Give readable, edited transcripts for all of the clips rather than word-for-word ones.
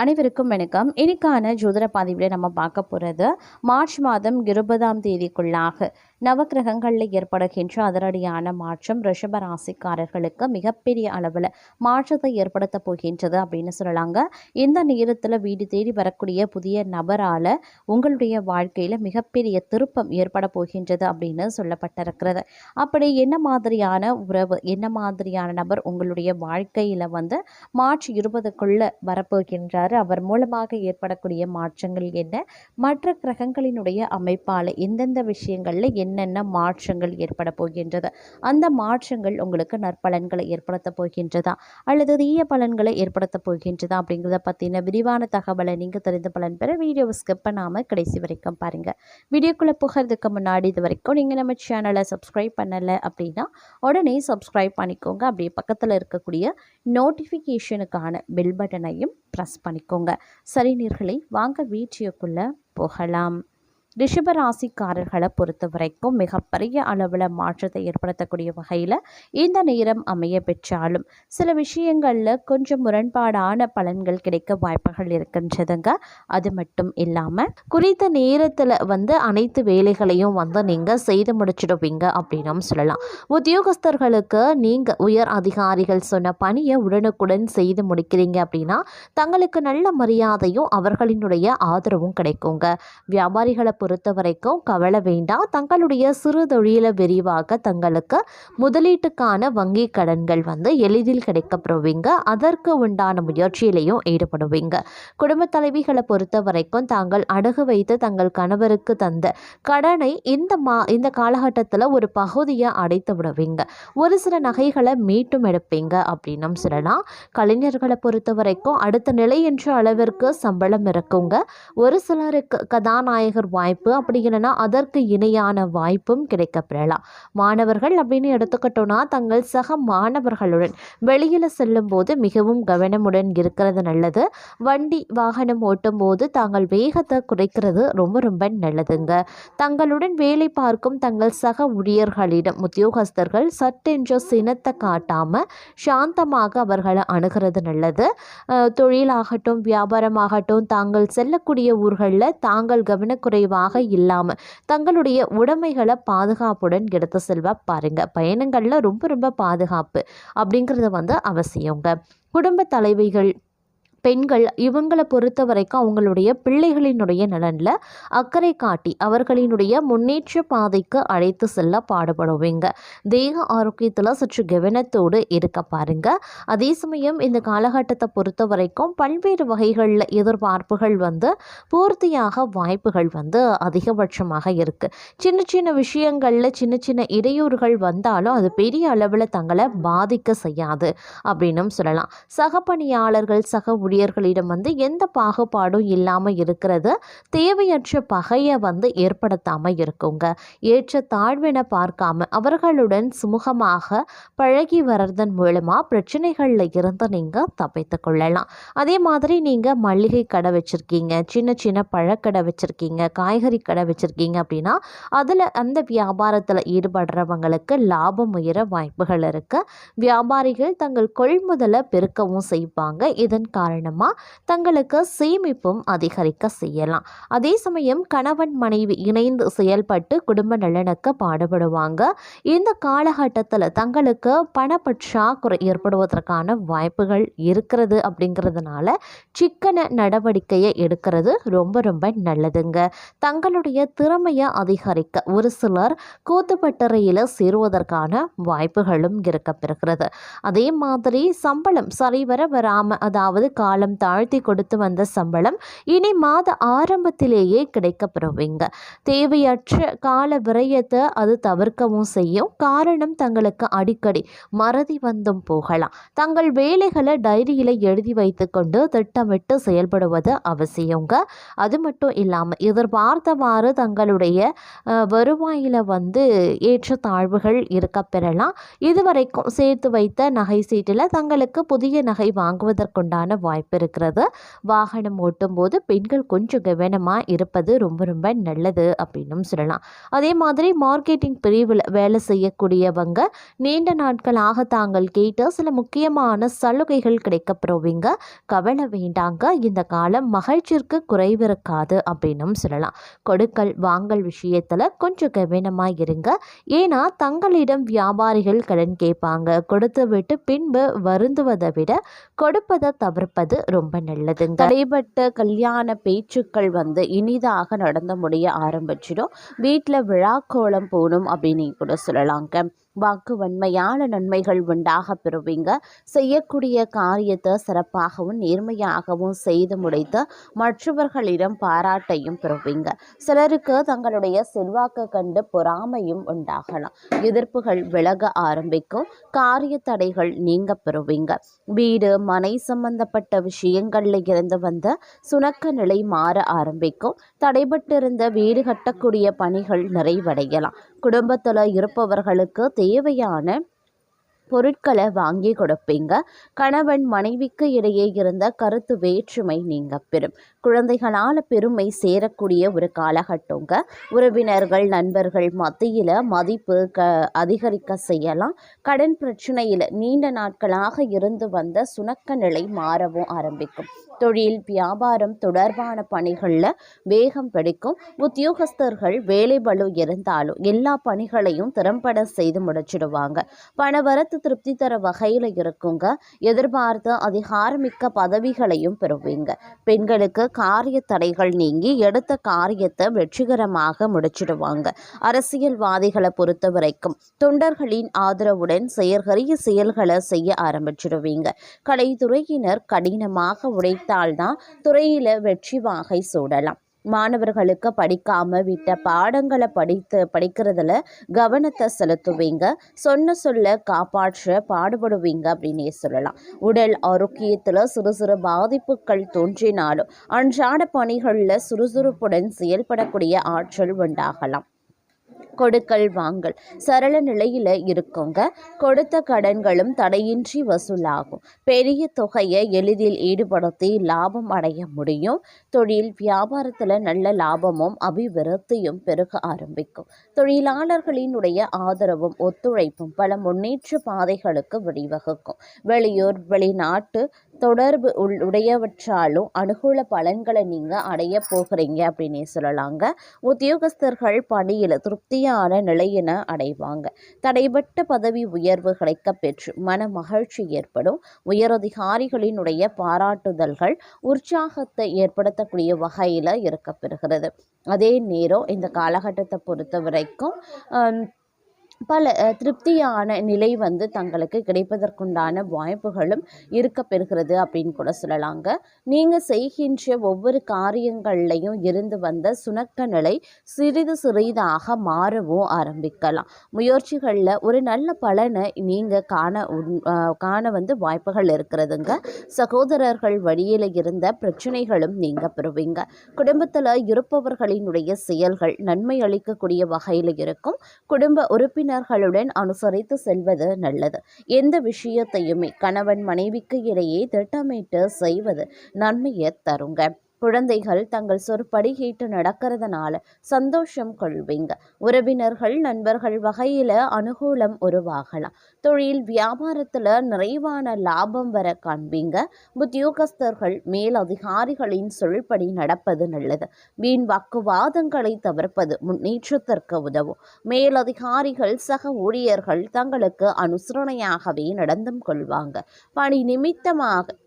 அனைவருக்கும் வணக்கம். இன்னைக்கான ஜோதிட பதிவில் நம்ம பார்க்க போகிறது மார்ச் மாதம் 20ஆம் தேதிக்குள்ளாக நவக்கிரகங்களில் ஏற்படுகின்ற அதிரடியான மாற்றம் ரிஷப ராசிக்காரர்களுக்கு மிகப்பெரிய அளவில் மாற்றத்தை ஏற்படுத்த போகின்றது அப்படின்னு சொல்லலாங்க. இந்த நேரத்தில் வீடு தேடி வரக்கூடிய புதிய நபரால் உங்களுடைய வாழ்க்கையில் மிகப்பெரிய திருப்பம் ஏற்பட போகின்றது அப்படின்னு சொல்லப்பட்டிருக்கிறது. அப்படி என்ன மாதிரியான உறவு, என்ன மாதிரியான நபர் உங்களுடைய வாழ்க்கையில் மார்ச் 20க்குள்ள வரப்போகின்றார், அவர் மூலமாக ஏற்படக்கூடிய மாற்றங்கள் என்ன, மற்ற கிரகங்களினுடைய அமைப்பால் எந்தெந்த விஷயங்களில் என்னென்ன மாற்றங்கள் ஏற்பட போகின்றது, அந்த மாற்றங்கள் உங்களுக்கு நற்பலன்களை ஏற்படுத்த போகின்றதா அல்லது தீய பலன்களை ஏற்படுத்த போகின்றதா அப்படிங்கிறத பற்றின விரிவான தகவலை நீங்கள் தெரிந்து பலன் பெற வீடியோவை ஸ்கிப் பண்ணாமல் கடைசி வரைக்கும் பாருங்கள். வீடியோக்குள்ளே போகிறதுக்கு முன்னாடி இது வரைக்கும் நீங்கள் நம்ம சேனலை சப்ஸ்கிரைப் பண்ணலை அப்படின்னா உடனே சப்ஸ்கிரைப் பண்ணிக்கோங்க. அப்படியே பக்கத்தில் இருக்கக்கூடிய நோட்டிஃபிகேஷனுக்கான பெல் பட்டனையும் ப்ரெஸ் பண்ணிக்கோங்க. சரி நேயர்களே, வாங்க வீடியோக்குள்ளே போகலாம். ரிஷப ராசிக்காரர்களை பொறுத்த வரைக்கும் மிகப்பெரிய அளவில் மாற்றத்தை ஏற்படுத்தக்கூடிய வகையில் இந்த நேரம் அமைய பெற்றாலும் சில விஷயங்களில் கொஞ்சம் முரண்பாடான பலன்கள் கிடைக்க வாய்ப்புகள் இருக்கின்றதுங்க. அது மட்டும் இல்லாமல் குறித்த நேரத்தில் அனைத்து வேலைகளையும் நீங்கள் செய்து முடிச்சிடுவீங்க அப்படின்னு சொல்லலாம். உத்தியோகஸ்தர்களுக்கு நீங்கள் உயர் அதிகாரிகள் சொன்ன பணியை உடனுக்குடன் செய்து முடிக்கிறீங்க அப்படின்னா தங்களுக்கு நல்ல மரியாதையும் அவர்களினுடைய ஆதரவும் கிடைக்குங்க. வியாபாரிகளை பொறுத்த வரைக்கும் கவலை வேண்டாம். தங்களுடைய சிறு தொழிலை விரிவாக தங்களுக்கு முதலீட்டுக்கான வங்கி கடன்கள் எளிதில் கிடைக்கப்படுவீங்க. அதற்கு உண்டான முயற்சியிலையும் ஈடுபடுவீங்க. குடும்ப தலைவிகளை பொறுத்த வரைக்கும் தாங்கள் அடகு வைத்து தங்கள் கணவருக்கு தந்த கடனை இந்த காலகட்டத்தில் ஒரு பகுதியை அடைத்து விடுவீங்க. ஒரு சில நகைகளை மீட்டும் எடுப்பீங்க அப்படின்னு சொல்லலாம். கலைஞர்களை பொறுத்த வரைக்கும் அடுத்த நிலை என்ற அளவிற்கு சம்பளம் இருக்குங்க. ஒரு சிலருக்கு கதாநாயகர் வாய்ப்பு, அப்படி இல்லைன்னா அதற்கு இணையான வாய்ப்பும் கிடைக்கப்பெறலாம். மாணவர்கள் அப்படின்னு எடுத்துக்கிட்டோன்னா தங்கள் சக மாணவர்களுடன் வெளியில் செல்லும் போது மிகவும் கவனமுடன் இருக்கிறது நல்லது. வண்டி வாகனம் ஓட்டும் போது தாங்கள் வேகத்தை குறைக்கிறது ரொம்ப ரொம்ப நல்லதுங்க. தங்களுடன் வேலை பார்க்கும் தங்கள் சக ஊழியர்களிடம் உத்தியோகஸ்தர்கள் சட்டென்ற சினத்தை காட்டாமல் சாந்தமாக அவர்களை அணுகிறது நல்லது. தொழிலாகட்டும் வியாபாரமாகட்டும் தாங்கள் செல்லக்கூடிய ஊர்களில் தாங்கள் கவனக்குறைவாக இல்லாமல் தங்களுடைய உடைமைகளை பாதுகாப்புடன் எடுத்து செல்வ பாருங்க. பயணங்களில் ரொம்ப ரொம்ப பாதுகாப்பு அப்படிங்கிறது அவசியங்க. குடும்ப தலைவிகள் பெண்கள் இவங்களை பொறுத்த வரைக்கும் அவங்களுடைய பிள்ளைகளினுடைய நலனில் அக்கறை காட்டி அவர்களினுடைய முன்னேற்ற பாதைக்கு அழைத்து செல்ல பாடுபடுவீங்க. தேக ஆரோக்கியத்தில் சற்று கவனத்தோடு இருக்க பாருங்க. அதே சமயம் இந்த காலகட்டத்தை பொறுத்த வரைக்கும் பல்வேறு வகைகளில் எதிர்பார்ப்புகள் பூர்த்தியாக வாய்ப்புகள் அதிகபட்சமாக இருக்கு. சின்ன சின்ன விஷயங்களில் சின்ன சின்ன இடையூறுகள் வந்தாலும் அது பெரிய அளவில் தங்களை பாதிக்க செய்யாது அப்படின்னு சொல்லலாம். சக பணியாளர்கள் சக ஊழியர்களிடம் எந்த பாகுபாடும் இல்லாமல் இருக்கிறது தேவையற்ற பகையை ஏற்படுத்தாமல் இருக்குங்க. ஏற்ற தாழ்வினை பார்க்காம அவர்களுடன் சுமூகமாக பழகி வர்றதன் மூலமாக பிரச்சனைகளில் இருந்து நீங்கள் தப்பித்து கொள்ளலாம். அதே மாதிரி நீங்கள் மளிகை கடை வச்சுருக்கீங்க, சின்ன சின்ன பழக்கடை வச்சுருக்கீங்க, காய்கறி கடை வச்சுருக்கீங்க அப்படின்னா அதில் அந்த வியாபாரத்தில் ஈடுபடுறவங்களுக்கு லாபம் உயர வாய்ப்புகள் இருக்குது. வியாபாரிகள் தங்கள் கொள்முதலை பெருக்கவும் செய்வாங்க. இதன் காரணமாக தங்களுக்கு சேமிப்பும் அதிகரிக்க செய்யலாம். அதே சமயம் கணவன் மனைவி இணைந்து செயல்பட்டு குடும்ப நலனுக்கு பாடுபடுவாங்க. இந்த காலகட்டத்தில் தங்களுக்கு பணப்பற்றாக்குறை ஏற்படுவதற்கான வாய்ப்புகள் இருக்கிறது. அப்படிங்கிறதுனால சிக்கன நடவடிக்கையை எடுக்கிறது ரொம்ப ரொம்ப நல்லதுங்க. தங்களுடைய திறமையை அதிகரிக்க ஒரு சிலர் கூத்துப்பட்டறையில் சேருவதற்கான வாய்ப்புகளும் இருக்கப்பெறுகிறது. அதே மாதிரி சம்பளம் சரிவர வராமல், அதாவது காலம் தாழ்த்தி கொடுத்து வந்த சம்பளம் இனி மாத ஆரம்பத்திலேயே கிடைக்கப்பெறுவீங்க. தேவையற்ற கால விரயத்தை அது தவிர்க்கவும் செய்யும். காரணம் தங்களுக்கு அடிக்கடி மறதி வந்தும் போகலாம். தங்கள் வேலைகளை டைரியில் எழுதி வைத்து கொண்டு திட்டமிட்டு செயல்படுவது அவசியங்க. அது மட்டும் இல்லாமல் எதிர்பார்த்தவாறு தங்களுடைய வருவாயில் ஏற்ற தாழ்வுகள் இருக்கப்பெறலாம். இதுவரைக்கும் சேர்த்து வைத்த நகை சீட்டில் தங்களுக்கு புதிய நகை வாங்குவதற்குண்டான வாய்ப்பு வாய்ப்பு இருக்கிறது. வாகனம் ஓட்டும் போது பெண்கள் கொஞ்சம் கவனமாக இருப்பது ரொம்ப ரொம்ப நல்லது அப்படின்னும் சொல்லலாம். அதே மாதிரி மார்க்கெட்டிங் பிரிவில் வேலை செய்யக்கூடியவங்க நீண்ட நாட்களாக தாங்கள் கேட்ட சில முக்கியமான சலுகைகள் கிடைக்கப்பெறுவீங்க. கவலை வேண்டாங்க. இந்த காலம் மகிழ்ச்சிக்கு குறைவு இருக்காது அப்படின்னும் சொல்லலாம். கொடுக்கல் வாங்கல் விஷயத்தில் கொஞ்சம் கவனமாக இருங்க. ஏன்னா தங்களிடம் வியாபாரிகள் கடன் கேட்பாங்க. கொடுத்து விட்டு பின்பு வருந்துவதை விட கொடுப்பதை தவிர்ப்பது ரொம்ப நல்லதுங்க. தடைப்பட்ட கல்யாண பேச்சுக்கள் இனிதாக நடந்து முடிய ஆரம்பிச்சிடும். வீட்டில் விழாக்கோலம் போகணும் அப்படின்னு கூட சொல்லலாங்க. வாக்கு வன்மையான நன்மைகள் உண்டாக பெறுவீங்க. செய்யக்கூடிய காரியத்தை சிறப்பாகவும் நேர்மையாகவும் செய்து முடித்து மற்றவர்களிடம் பாராட்டையும் பெறுவீங்க. சிலருக்கு தங்களுடைய செல்வாக்கு கண்டு பொறாமையும் உண்டாகலாம். எதிர்ப்புகள் விலக ஆரம்பிக்கும். காரிய தடைகள் நீங்க பெறுவீங்க. வீடு மனை சம்பந்தப்பட்ட விஷயங்கள்ல இருந்து வந்த சுணக்க நிலை மாற ஆரம்பிக்கும். தடைபட்டிருந்த வீடு கட்டக்கூடிய பணிகள் நிறைவடையலாம். குடும்பத்தில் இருப்பவர்களுக்கு தேவையான பொருட்களை வாங்கி கொடுப்பீங்க. கணவன் மனைவிக்கு இடையே இருந்த கருத்து வேற்றுமை நீங்க பெறும். குழந்தைகளால் பெருமை சேரக்கூடிய ஒரு காலகட்டங்க. உறவினர்கள் நண்பர்கள் மத்தியில் மதிப்பு அதிகரிக்க செய்யலாம். கடன் பிரச்சனையில் நீண்ட நாட்களாக இருந்து வந்த சுணக்க நிலை மாறவும் ஆரம்பிக்கும். தொழில் வியாபாரம் தொடர்பான பணிகளில் வேகம் பிடிக்கும். உத்தியோகஸ்தர்கள் வேலை பளு இருந்தாலும் எல்லா பணிகளையும் திறம்பட செய்து முடிச்சிடுவாங்க. பணவரத்து திருப்தி தர வகையில் இருக்குங்க. எதிர்பார்த்த அதிகாரமிக்க பதவிகளையும் பெறுவீங்க. பெண்களுக்கு காரிய தடைகள் நீங்கி எடுத்த காரியத்தை வெற்றிகரமாக முடிச்சிடுவாங்க. அரசியல்வாதிகளை பொறுத்த வரைக்கும் தொண்டர்களின் ஆதரவுடன் செயற்கரிய செயல்களை செய்ய ஆரம்பிச்சிடுவீங்க. கலைத்துறையினர் கடினமாக உழைத்தால்தான் துறையில வெற்றி வாகை சூடலாம். மாணவர்களுக்கு படிக்காம விட்ட பாடங்களை படிக்கிறதுல கவனத்தை செலுத்துவீங்க. சொல்ல காப்பாற்ற பாடுபடுவீங்க அப்படின்னே சொல்லலாம். உடல் ஆரோக்கியத்தில் சிறு சிறு பாதிப்புகள் தோன்றினாலும் அன்றாட பணிகளில் சுறுசுறுப்புடன் செயல்படக்கூடிய ஆற்றல் உண்டாகலாம். கொடுக்கல் வாங்கல் சரள நிலையில் இருக்குங்க. கொடுத்த கடன்களும் தடையின்றி வசூலாகும். பெரிய தொகையை எளிதில் ஈடுபடுத்தி லாபம் அடைய முடியும். தொழில் வியாபாரத்தில் நல்ல லாபமும் அபிவிருத்தியும் பெருக ஆரம்பிக்கும். தொழிலாளர்களினுடைய ஆதரவும் ஒத்துழைப்பும் பல முன்னேற்ற பாதைகளுக்கு வழிவகுக்கும். வெளியூர் வெளிநாட்டு தொடர்பு உடையவற்றாலும் அனுகூல பலன்களை நீங்கள் அடைய போகிறீங்க அப்படின்னே சொல்லலாங்க. உத்தியோகஸ்தர்கள் பணியில் திருப்தியான நிலையின அடைவாங்க. தடைபட்ட பதவி உயர்வு கிடைக்க பெற்று மன மகிழ்ச்சி ஏற்படும். உயரதிகாரிகளினுடைய பாராட்டுதல்கள் உற்சாகத்தை ஏற்படுத்தக்கூடிய வகையில் இருக்கப்பெறுகிறது. அதே நேரம் இந்த காலகட்டத்தை பொறுத்த வரைக்கும் பல திருப்தியான நிலை தங்களுக்கு கிடைப்பதற்குண்டான வாய்ப்புகளும் இருக்க பெறுகிறது அப்படின்னு கூட சொல்லலாங்க. நீங்கள் செய்கின்ற ஒவ்வொரு காரியங்கள்லையும் இருந்து வந்த சுணக்க நிலை சிறிது சிறிதாக மாறவும் ஆரம்பிக்கலாம். முயற்சிகளில் ஒரு நல்ல பலனை நீங்கள் காண வாய்ப்புகள் இருக்கிறதுங்க. சகோதரர்கள் வழியில் இருந்த பிரச்சனைகளும் நீங்க பெறுவீங்க. குடும்பத்தில் இருப்பவர்களினுடைய செயல்கள் நன்மை அளிக்கக்கூடிய வகையில் இருக்கும். குடும்ப உறுப்பினர்களுடன் அனுசரித்து செல்வது நல்லது. எந்த விஷயத்தையுமே கணவன் மனைவிக்கு இடையே திட்டமிட்டு செய்வது நன்மையை தருங்க. குழந்தைகள் தங்கள் சொற்படி கேட்டு நடக்கிறதுனால சந்தோஷம் கொள்வீங்க. உறவினர்கள் நண்பர்கள் வகையில் அனுகூலம் உருவாகலாம். தொழில் வியாபாரத்தில் நிறைவான லாபம் வர காண்பீங்க. உத்தியோகஸ்தர்கள் மேல் அதிகாரிகளின் சொல்படி நடப்பது நல்லது. வீண் வாக்குவாதங்களை தவிர்ப்பது முன்னேற்றத்திற்கு உதவும். மேலதிகாரிகள் சக ஊழியர்கள் தங்களுக்கு அனுசரணையாகவே நடந்தும் கொள்வாங்க. பணி நிமித்தமாக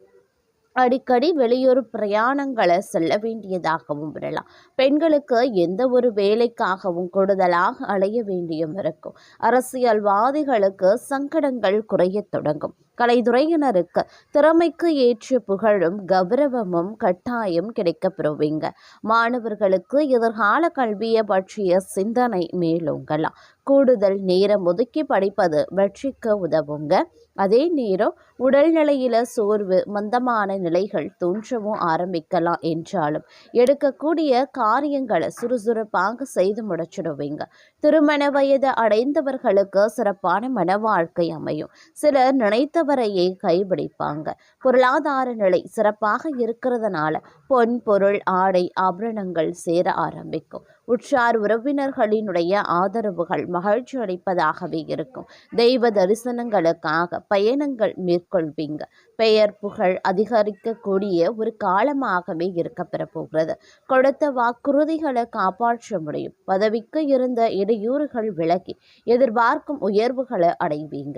அடிக்கடி வெளியூர் பிரயாணங்களை செல்ல வேண்டியதாகவும் விடலாம். பெண்களுக்கு எந்த ஒரு வேலைக்காகவும் கூடுதலாக அலைய வேண்டியும் இருக்கும். அரசியல்வாதிகளுக்கு சங்கடங்கள் குறைய தொடங்கும். கலைத்துறையினருக்கு திறமைக்கு ஏற்ற புகழும் கௌரவமும் கட்டாயம் கிடைக்கப்பெறுவீங்க. மாணவர்களுக்கு எதிர்கால கல்வியை பற்றிய சிந்தனை மேலோங்கலாம். கூடுதல் நேரம் ஒதுக்கி படிப்பது வெற்றிக்கு உதவுங்க. அதே நேரம் உடல்நிலையில சோர்வு மந்தமான நிலைகள் தோன்றவும் ஆரம்பிக்கலாம் என்றாலும் எடுக்கக்கூடிய காரியங்களை சுறுசுறுப்பாக செய்து முடிச்சிடுவீங்க. திருமண வயது அடைந்தவர்களுக்கு சிறப்பான மன வாழ்க்கை அமையும். சிலர் நினைத்த கணவரையே கைபிடிப்பாங்க. பொருளாதார நிலை சிறப்பாக இருக்கிறதுனால பொன் பொருள் ஆடை ஆபரணங்கள் சேர ஆரம்பிக்கும். உற்றார் உறவினர்களினுடைய ஆதரவுகள் மகிழ்ச்சி அளிப்பதாகவே இருக்கும். தெய்வ தரிசனங்களுக்காக பயணங்கள் மேற்கொள்வீங்க. பெயர் புகழ் அதிகரிக்கக்கூடிய ஒரு காலமாகவே இருக்கப்பெற போகிறது. கொடுத்த வாக்குறுதிகளை காப்பாற்ற முடியும். பதவிக்கு இருந்த இடையூறுகள் விலகி எதிர்பார்க்கும் உயர்வுகளை அடைவீங்க.